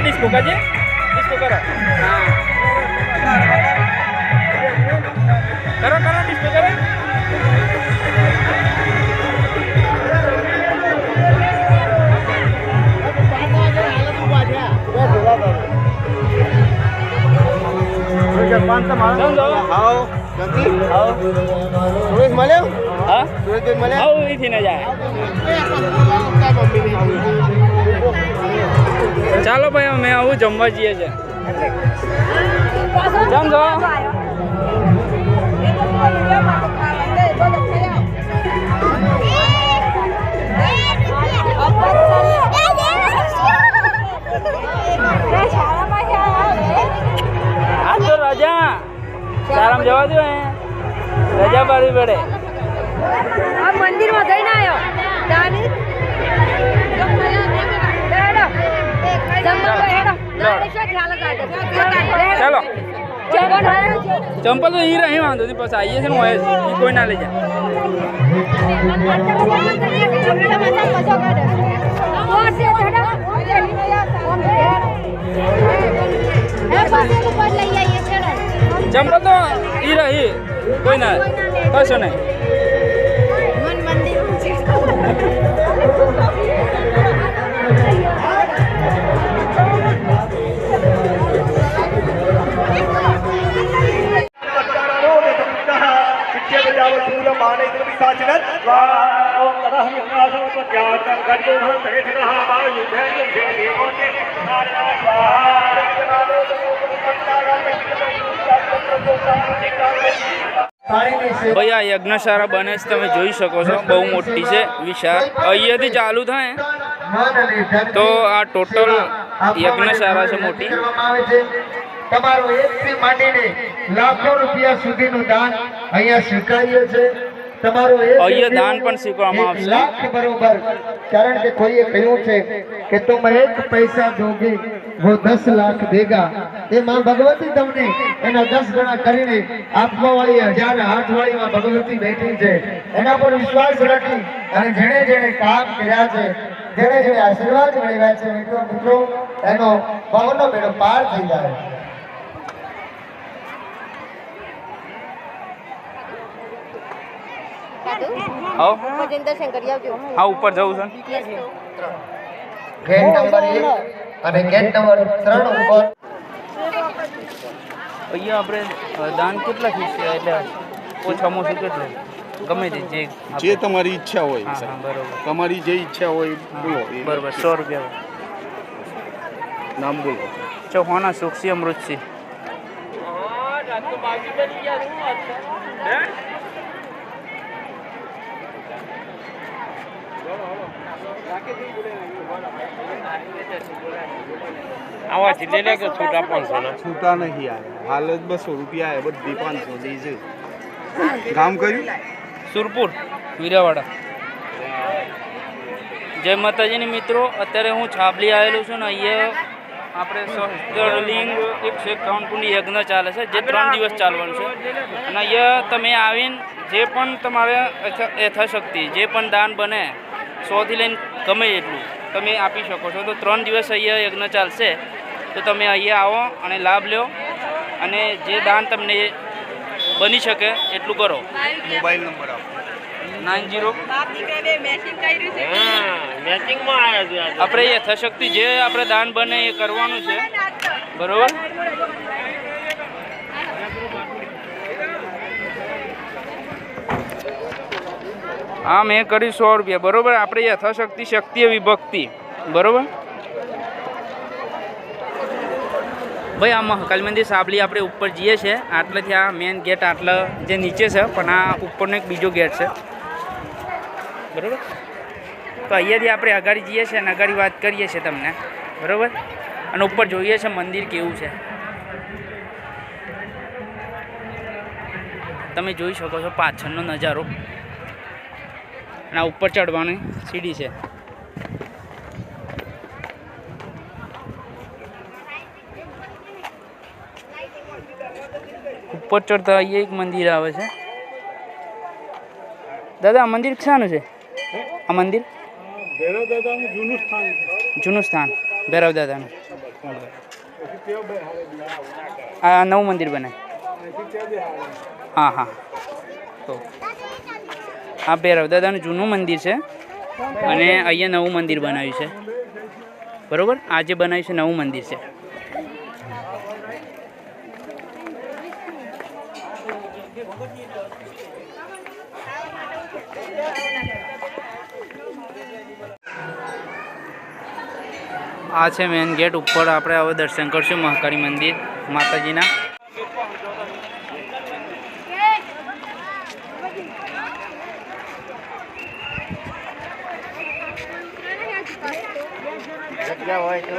Disco का जे disco करो करो करो डिस्को करो ચાલો ભાઈ અમે આવું જમવા જઈએ છે જમજો આ તો રજા સારામાં જવા દો રજા પાડવી પડે મંદિરમાં જઈને આવ્યો ચાલો ચંપલ તો ઈ રહી વાંધો નહીં પછી આવીએ છે ને હોય કોઈ ના લઈ જાય ચંપલ તો ઈ રહી કોઈ ના કશો નહીં ભાઈ આ યજ્ઞશાળા બને છે તમે જોઈ શકો છો બહુ મોટી છે વિશાળ અહીંયાથી ચાલુ થાય તો આ ટોટલ યજ્ઞશાળા છે મોટી તમારો એકથી માંડીને લાખો રૂપિયા સુધીનું દાન અહીંયા સ્વીકાર્ય છે તમારો અહીંયા દાન પણ સ્વીકારવામાં આવશે લાખ બરોબર કારણ કે કોઈએ કહ્યું છે કે तुम एक पैसा दोगे वो 10 लाख देगा એ માં ભગવતી તમને એના 10 ગણા કરીને આપવા વાળી 1000 હાથ વાળી માં ભગવતી બેઠી છે એના પર વિશ્વાસ રાખી અને જેણે જેણે કામ કર્યા છે જેણે જેણે આશીર્વાદ મેળવ્યા છે મિત્રો એનો ભાવનો બેડો પાર થઈ જાય હા ઉપર જવું છે ગેટ નંબર 1 અને ગેટ નંબર 3 ઉપર અહીંયા આપણે દાન કેટલા ખીચે એટલે ઓછામાં ઓછું કેટલું ગમે તે જે તમારી ઈચ્છા હોય બરોબર તમારી જે ઈચ્છા હોય બોલો બરોબર 100 રૂપિયા નામ બોલો ચૌહાણા સુખસી અમૃતસિંહ આવા છે લે કે છૂટા 500 ના છૂટા નહીં આવે હાલ જ 200 રૂપિયા આવે બધી 500 દઈ છે કામ કર્યું સુરપુર વીરાવાડા જય માતાજીની મિત્રો અત્યારે હું છાબલી આવેલું છું ને અહીંયા આપણે સહસ્ત્રલિંગ 151 કુંડી યજ્ઞ ચાલે છે જે 3 દિવસ ચાલવાનું છે અને અહીંયા તમે આવીને જે પણ તમારે યથાશક્તિ જે પણ દાન બને 100 થી લઈને ગમે એટલું તમે આપી શકો છો તો 3 દિવસ અહીંયા યજ્ઞ ચાલશે તો તમે અહીંયા આવો અને લાભ લો અને જે દાન તમને બની શકે એટલું કરો મોબાઈલ નંબર આપો 90 આપણે યથાશક્તિ જે આપણે દાન બને એ કરવાનું છે બરોબર હા મેં કર્યું 100 રૂપિયા બરોબર આપણે યથાશક્તિ શક્તિ વિભક્તિ બરોબર ભાઈ આ મહાકાલી મંદિર સાબલી આપણે ઉપર જઈએ છીએ આટલેથી આ મેન ગેટ આટલા જે નીચે છે પણ આ ઉપરનો એક બીજો ગેટ છે બરાબર. તો અહીંયાથી આપણે અગાડી જઈએ છીએ અને અગાડી વાત કરીએ છીએ તમને બરાબર. અને ઉપર જોઈએ છે મંદિર કેવું છે તમે જોઈ શકો છો પાછળનો નજારો. અને આ ઉપર ચડવાની સીડી છે. ઉપર ચડતા અહીંયા એક મંદિર આવે છે. દાદા આ મંદિર શાનું છે? આ મંદિર જૂનું સ્થાન ભૈરવ દાદાનું. આ નવું મંદિર બનાય. હા હા. તો આ ભૈરવ દાદાનું જૂનું મંદિર છે અને અહીંયા નવું મંદિર બનાવ્યું છે બરાબર. આ જે બનાવ્યું છે નવું મંદિર છે. આ છે મેન ગેટ. ઉપર આપણે હવે દર્શન કરશું મહાકાળી મંદિર માતાજીના. જગ્યા હોય તો